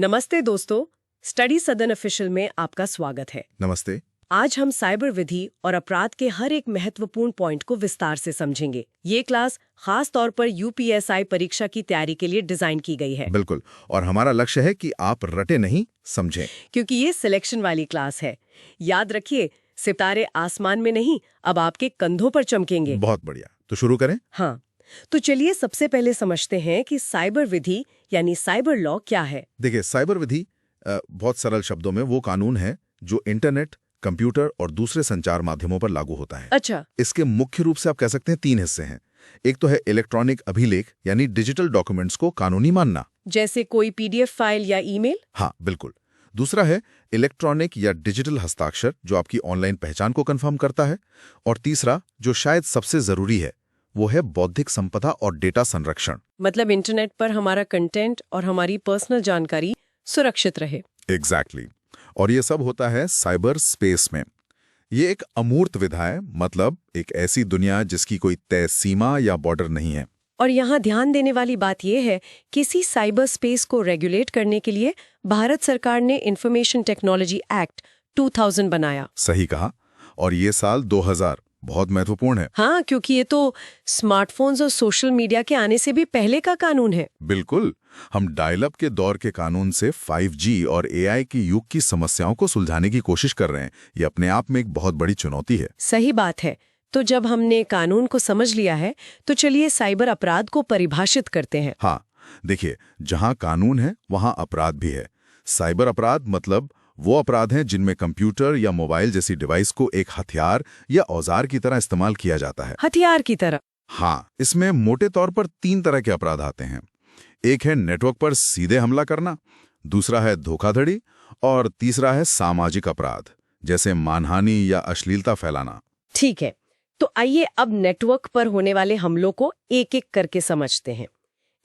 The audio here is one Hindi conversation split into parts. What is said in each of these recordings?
नमस्ते दोस्तों, स्टडी सदन ऑफिशियल में आपका स्वागत है। नमस्ते। आज हम साइबर विधि और अपराध के हर एक महत्वपूर्ण पॉइंट को विस्तार से समझेंगे। ये क्लास खास तौर पर यूपीएसआई परीक्षा की तैयारी के लिए डिजाइन की गई है। बिल्कुल, और हमारा लक्ष्य है कि आप रटे नहीं समझें। क्योंकि ये सिलेक्शन वाली क्लास है। याद रखिए, सितारे आसमान में नहीं, अब आपके कंधों पर चमकेंगे। बहुत बढ़िया, तो शुरू करें। हाँ, तो चलिए सबसे पहले समझते हैं कि साइबर विधि यानी साइबर लॉ क्या है। देखिए, साइबर विधि बहुत सरल शब्दों में वो कानून है जो इंटरनेट, कंप्यूटर और दूसरे संचार माध्यमों पर लागू होता है। अच्छा। इसके मुख्य रूप से आप कह सकते हैं 3 हिस्से हैं। एक तो है इलेक्ट्रॉनिक अभिलेख यानी डिजिटल डॉक्यूमेंट्स को कानूनी मानना, जैसे कोई पीडीएफ फाइल या ईमेल। हाँ बिल्कुल। दूसरा है इलेक्ट्रॉनिक या डिजिटल हस्ताक्षर जो आपकी ऑनलाइन पहचान को कंफर्म करता है। और तीसरा, जो शायद सबसे जरूरी है, वो है बौद्धिक संपदा और डेटा संरक्षण। मतलब इंटरनेट पर हमारा कंटेंट और हमारी पर्सनल जानकारी सुरक्षित रहे। एग्जैक्टली। और ये सब होता है साइबर स्पेस में। ये एक अमूर्त विधा है, मतलब एक ऐसी दुनिया जिसकी कोई तय सीमा या बॉर्डर नहीं है। और यहाँ ध्यान देने वाली बात यह है, किसी साइबर स्पेस को रेगुलेट करने के लिए भारत सरकार ने इंफॉर्मेशन टेक्नोलॉजी एक्ट 2000 बनाया। सही कहा। और ये साल 2000 बहुत महत्वपूर्ण है। हाँ, क्योंकि ये तो स्मार्टफोन्स और सोशल मीडिया के आने से भी पहले का कानून है। बिल्कुल। हम डायल अप के दौर के कानून से 5G और AI के युग की समस्याओं को सुलझाने की कोशिश कर रहे हैं। ये अपने आप में एक बहुत बड़ी चुनौती है। सही बात है। तो जब हमने कानून को समझ लिया है, तो चलिए साइबर अपराध को परिभाषित करते हैं। हाँ, देखिए, जहां कानून है वहां अपराध भी है। साइबर अपराध मतलब वो अपराध हैं जिनमें कंप्यूटर या मोबाइल जैसी डिवाइस को एक हथियार या औजार की तरह इस्तेमाल किया जाता है। हथियार की तरह? हाँ, इसमें मोटे तौर पर 3 तरह के अपराध आते हैं। एक है नेटवर्क पर सीधे हमला करना, दूसरा है धोखाधड़ी और तीसरा है सामाजिक अपराध जैसे मानहानि या अश्लीलता फैलाना। ठीक है, तो आइए अब नेटवर्क पर होने वाले हमलों को एक एक करके समझते हैं।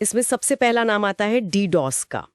इसमें सबसे पहला नाम आता है डीडॉस का।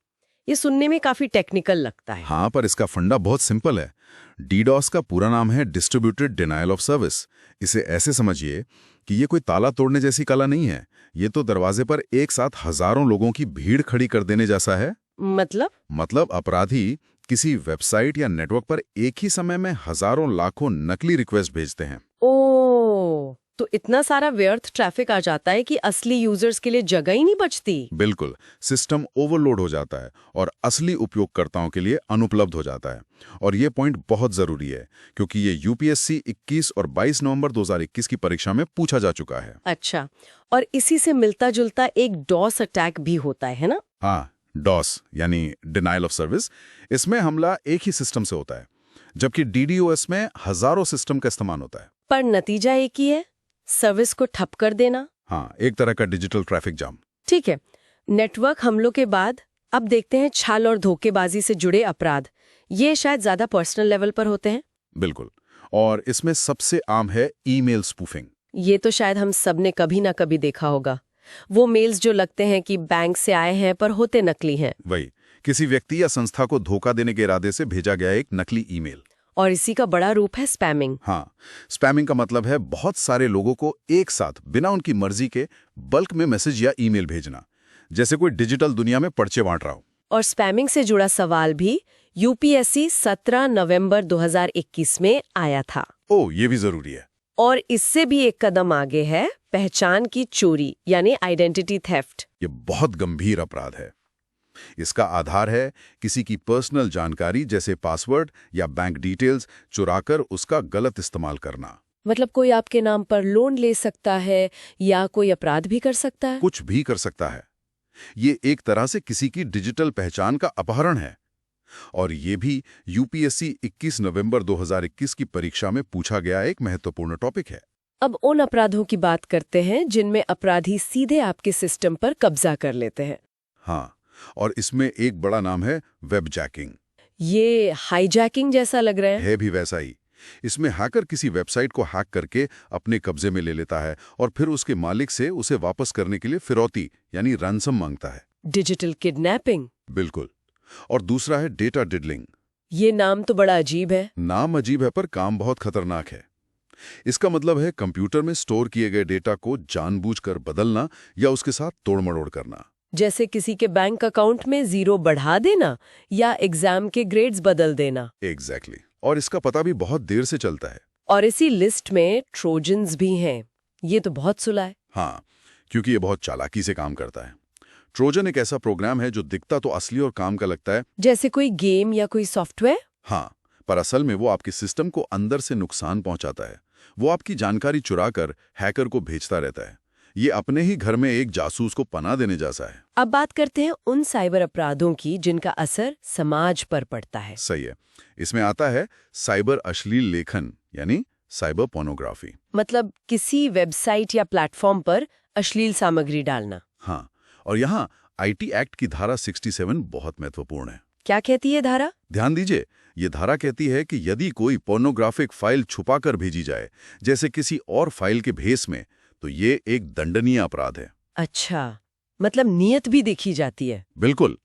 ये सुनने में काफी टेक्निकल लगता है। हाँ, पर इसका फंडा बहुत सिंपल है। डीडॉस का पूरा नाम है डिस्ट्रीब्यूटेड डिनायल ऑफ सर्विस। इसे ऐसे समझिए कि ये कोई ताला तोड़ने जैसी कला नहीं है। ये तो दरवाजे पर एक साथ हजारों लोगों की भीड़ खड़ी कर देने जैसा है। मतलब अपराधी किसी वेबसाइट या नेटवर्क पर एक ही समय में हजारों लाखों नकली रिक्वेस्ट भेजते हैं। ओह, तो इतना सारा व्यर्थ ट्रैफिक आ जाता है कि असली यूजर्स के लिए जगह ही नहीं बचती। बिल्कुल, सिस्टम ओवरलोड हो जाता है और असली उपयोगकर्ताओं के लिए अनुपलब्ध हो जाता है। और ये पॉइंट बहुत जरूरी है क्योंकि ये यूपीएससी 21 और 22 नवंबर 2021 की परीक्षा में पूछा जा चुका है। अच्छा, और इसी से मिलता जुलता एक डॉस अटैक भी होता है ना? हाँ, डॉस यानी डिनायल ऑफ सर्विस। इसमें हमला एक ही सिस्टम से होता है, जबकि डीडीओएस में हजारों सिस्टम का इस्तेमाल होता है। पर नतीजा एक ही है, सर्विस को ठप कर देना। हाँ, एक तरह का डिजिटल ट्रैफिक जाम। ठीक है, नेटवर्क हमलों के बाद अब देखते हैं छल और धोखेबाजी से जुड़े अपराध। ये शायद ज्यादा पर्सनल लेवल पर होते हैं। बिल्कुल, और इसमें सबसे आम है ईमेल स्पूफिंग। ये तो शायद हम सब ने कभी ना कभी देखा होगा। वो मेल्स जो लगते हैं कि बैंक से आए हैं पर होते नकली हैं। वही, किसी व्यक्ति या संस्था को धोखा देने के इरादे से भेजा गया एक नकली ईमेल। और इसी का बड़ा रूप है स्पैमिंग। हाँ, स्पैमिंग का मतलब है बहुत सारे लोगों को एक साथ बिना उनकी मर्जी के बल्क में मैसेज या ईमेल भेजना, जैसे कोई डिजिटल दुनिया में पर्चे बांट रहा हो। और स्पैमिंग से जुड़ा सवाल भी यूपीएससी 17 नवंबर 2021 में आया था। ओह, ये भी जरूरी है। और इससे भी एक कदम आगे है पहचान की चोरी यानी आइडेंटिटी थेफ्ट। ये बहुत गंभीर अपराध है। इसका आधार है किसी की पर्सनल जानकारी जैसे पासवर्ड या बैंक डिटेल्स चुराकर उसका गलत इस्तेमाल करना। मतलब कोई आपके नाम पर लोन ले सकता है या कोई अपराध भी कर सकता है। कुछ भी कर सकता है। ये एक तरह से किसी की डिजिटल पहचान का अपहरण है। और ये भी यूपीएससी 21 नवंबर 2021 की परीक्षा में पूछा गया एक महत्वपूर्ण टॉपिक है। अब उन अपराधों की बात करते हैं जिनमें अपराधी सीधे आपके सिस्टम पर कब्जा कर लेते हैं। हाँ, और इसमें एक बड़ा नाम है वेब जैकिंग। ये हाईजैकिंग जैसा लग रहा है भी वैसा ही। इसमें हैकर किसी वेबसाइट को हैक करके अपने कब्जे में ले लेता है और फिर उसके मालिक से उसे वापस करने के लिए फिरौती यानी रैंसम मांगता है। Digital kidnapping. बिल्कुल। और दूसरा है डेटा डिडलिंग। ये नाम तो बड़ा अजीब है। नाम अजीब है पर काम बहुत खतरनाक है। इसका मतलब है कंप्यूटर में स्टोर किए गए डेटा को जानबूझकर बदलना या उसके साथ तोड़ मड़ोड़ करना। जैसे किसी के बैंक अकाउंट में 0 बढ़ा देना या एग्जाम के ग्रेड्स बदल देना। एग्जैक्टली। और इसका पता भी बहुत देर से चलता है। और इसी लिस्ट में ट्रोजन्स भी हैं। ये तो बहुत सुला है। हाँ, क्योंकि ये बहुत चालाकी से काम करता है। ट्रोजन एक ऐसा प्रोग्राम है जो दिखता तो असली और काम का लगता है, जैसे कोई गेम या कोई सॉफ्टवेयर। हाँ, पर असल में वो आपके सिस्टम को अंदर से नुकसान पहुंचाता है। वो आपकी जानकारी चुराकर हैकर को भेजता रहता है। ये अपने ही घर में एक जासूस को पनाह देने जैसा है। अब बात करते हैं उन साइबर अपराधों की जिनका असर समाज पर पड़ता है। सही है। इसमें आता है साइबर अश्लील लेखन, यानी साइबर पोर्नोग्राफी। मतलब किसी वेबसाइट या प्लेटफॉर्म पर अश्लील सामग्री डालना। हाँ, और यहाँ आईटी एक्ट की धारा 67 बहुत महत्वपूर्ण है। क्या कहती है धारा? ध्यान दीजिए, ये धारा कहती है कि यदि कोई पोर्नोग्राफिक फाइल छुपाकर भेजी जाए, जैसे किसी और फाइल के भेस में, तो ये एक दंडनीय अपराध है। अच्छा, मतलब नियत भी देखी जाती है। बिल्कुल।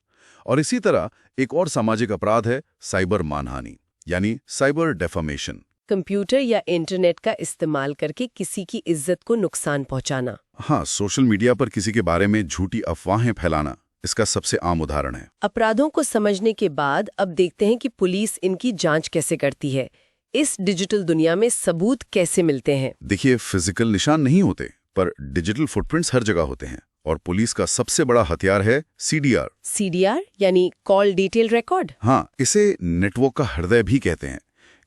और इसी तरह एक और सामाजिक अपराध है साइबर मानहानि, यानी साइबर डेफामेशन। कंप्यूटर या इंटरनेट का इस्तेमाल करके किसी की इज्जत को नुकसान पहुंचाना। हाँ, सोशल मीडिया पर किसी के बारे में झूठी अफवाहें फैलाना इसका सबसे आम उदाहरण है। अपराधों को समझने के बाद अब देखते हैं कि पुलिस इनकी जांच कैसे करती है। इस डिजिटल दुनिया में सबूत कैसे मिलते हैं? देखिए, फिजिकल निशान नहीं होते, पर डिजिटल फुटप्रिंट्स हर जगह होते हैं। और पुलिस का सबसे बड़ा हथियार है सीडीआर। सीडीआर यानी कॉल डिटेल रिकॉर्ड। हाँ, इसे नेटवर्क का हृदय भी कहते हैं।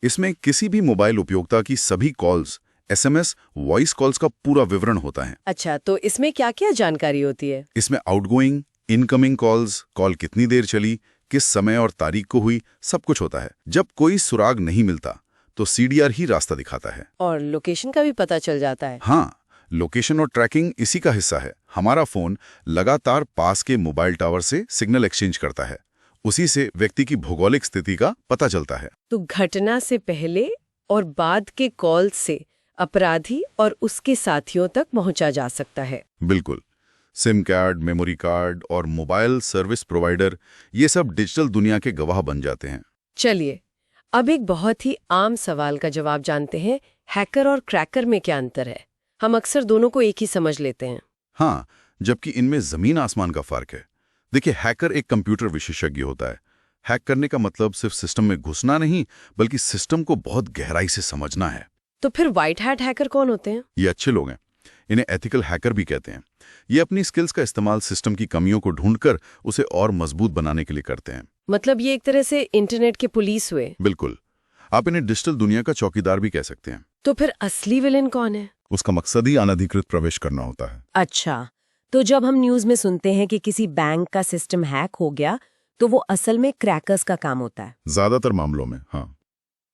इसमें किसी भी मोबाइल उपयोक्ता की सभी कॉल्स, एसएमएस, वॉइस कॉल्स का पूरा विवरण होता है। अच्छा, तो इसमें क्या क्या जानकारी होती है? इसमें आउटगोइंग, इनकमिंग कॉल्स, कॉल कितनी देर चली, किस समय और तारीख को हुई, सब कुछ होता है। जब कोई सुराग नहीं मिलता तो सीडीआर ही रास्ता दिखाता है। और लोकेशन का भी पता चल जाता है। हाँ, लोकेशन और ट्रैकिंग इसी का हिस्सा है। हमारा फोन लगातार पास के मोबाइल टावर से सिग्नल एक्सचेंज करता है। उसी से व्यक्ति की भौगोलिक स्थिति का पता चलता है। तो घटना से पहले और बाद के कॉल से अपराधी और उसके साथियों तक पहुंचा जा सकता है। बिल्कुल। सिम कार्ड, मेमोरी कार्ड और मोबाइल सर्विस प्रोवाइडर, ये सब डिजिटल दुनिया के गवाह बन जाते हैं। चलिए, अब एक बहुत ही आम सवाल का जवाब जानते हैं। हैकर और क्रैकर में क्या अंतर है? हम अक्सर दोनों को एक ही समझ लेते हैं। हाँ, जबकि इनमें जमीन आसमान का फर्क है। देखिए, हैकर एक कंप्यूटर विशेषज्ञ होता है। हैक करने का मतलब सिर्फ सिस्टम में घुसना नहीं, बल्कि सिस्टम को बहुत गहराई से समझना है। तो फिर व्हाइट हैट हैकर कौन होते हैं? ये अच्छे लोग हैं। इन्हें एथिकल हैकर भी कहते हैं। ये अपनी स्किल्स का इस्तेमाल सिस्टम की कमियों को ढूंढकर उसे और मजबूत बनाने के लिए करते हैं। मतलब ये एक तरह से इंटरनेट के पुलिस हुए। बिल्कुल। आप इन्हें डिजिटल दुनिया का चौकीदार भी कह सकते हैं। तो फिर असली विलेन कौन है? उसका मकसद ही अनधिकृत प्रवेश करना होता है। अच्छा, तो जब हम न्यूज में सुनते हैं कि किसी बैंक का सिस्टम हैक हो गया, तो वो असल में क्रैकर्स का काम होता है। ज्यादातर मामलों में, हाँ।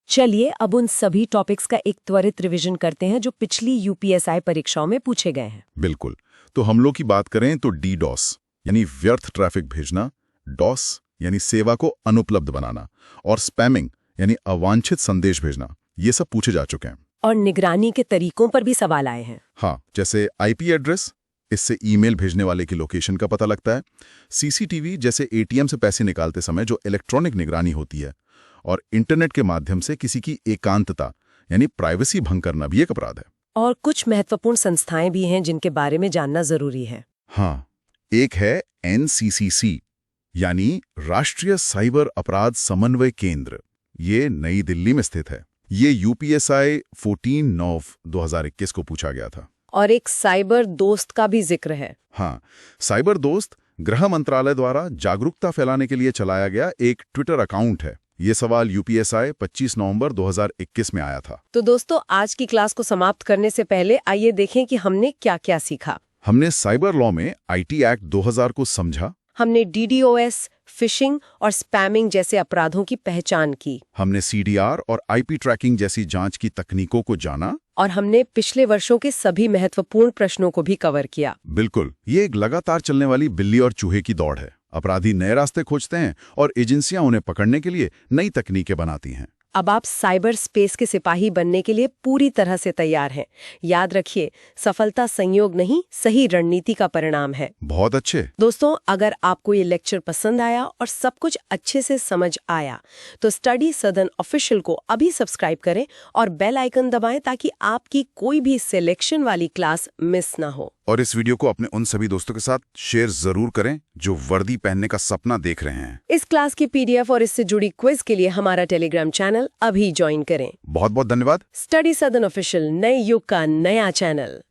चलिए, अब उन सभी टॉपिक्स का एक त्वरित रिवीजन करते हैं जो पिछली यूपीएसआई परीक्षाओं में पूछे गए हैं। बिल्कुल। तो हमलों की बात करें तो डीडॉस यानी व्यर्थ ट्रैफिक भेजना, डॉस यानी सेवा को अनुपलब्ध बनाना, और स्पैमिंग यानी अवांछित संदेश भेजना, ये सब पूछे जा चुके हैं। और निगरानी के तरीकों पर भी सवाल आए हैं। हाँ, जैसे आईपी एड्रेस, इससे ईमेल भेजने वाले की लोकेशन का पता लगता है। सीसीटीवी, जैसे एटीएम से पैसे निकालते समय जो इलेक्ट्रॉनिक निगरानी होती है। और इंटरनेट के माध्यम से किसी की एकांतता यानी प्राइवेसी भंग करना भी एक अपराध है। और कुछ महत्वपूर्ण संस्थाएं भी हैं जिनके बारे में जानना जरूरी है। हाँ, एक है एनसीसीसी यानी राष्ट्रीय साइबर अपराध समन्वय केंद्र। ये नई दिल्ली में स्थित है। ये यूपीएसआई 14/9/2021 को पूछा गया था। और एक साइबर दोस्त का भी जिक्र है। हाँ, साइबर दोस्त गृह मंत्रालय द्वारा जागरूकता फैलाने के लिए चलाया गया एक ट्विटर अकाउंट है। ये सवाल यूपीएसआई 25 नवंबर 2021 में आया था। तो दोस्तों, आज की क्लास को समाप्त करने से पहले आइए देखें कि हमने क्या क्या सीखा। हमने साइबर लॉ में आईटी एक्ट 2000 को समझा। हमने डीडोस, फिशिंग और स्पैमिंग जैसे अपराधों की पहचान की। हमने सीडीआर और आईपी ट्रैकिंग जैसी जांच की तकनीकों को जाना। और हमने पिछले वर्षों के सभी महत्वपूर्ण प्रश्नों को भी कवर किया। बिल्कुल, ये एक लगातार चलने वाली बिल्ली और चूहे की दौड़ है। अपराधी नए रास्ते खोजते हैं और एजेंसियां उन्हें पकड़ने के लिए नई तकनीकें बनाती हैं। अब आप साइबर स्पेस के सिपाही बनने के लिए पूरी तरह से तैयार हैं। याद रखिए, सफलता संयोग नहीं, सही रणनीति का परिणाम है। बहुत अच्छे। दोस्तों, अगर आपको ये लेक्चर पसंद आया और सब कुछ अच्छे से समझ आया तो स्टडी सदन ऑफिशियल को अभी सब्सक्राइब करें और बेल आइकन दबाएं ताकि आपकी कोई भी सिलेक्शन वाली क्लास मिस ना हो। और इस वीडियो को अपने उन सभी दोस्तों के साथ शेयर जरूर करें जो वर्दी पहनने का सपना देख रहे हैं। इस क्लास की पीडीएफ और इससे जुड़ी क्विज के लिए हमारा टेलीग्राम चैनल अभी ज्वाइन करें। बहुत बहुत धन्यवाद। स्टडी सदन ऑफिशियल, नए युग का नया चैनल।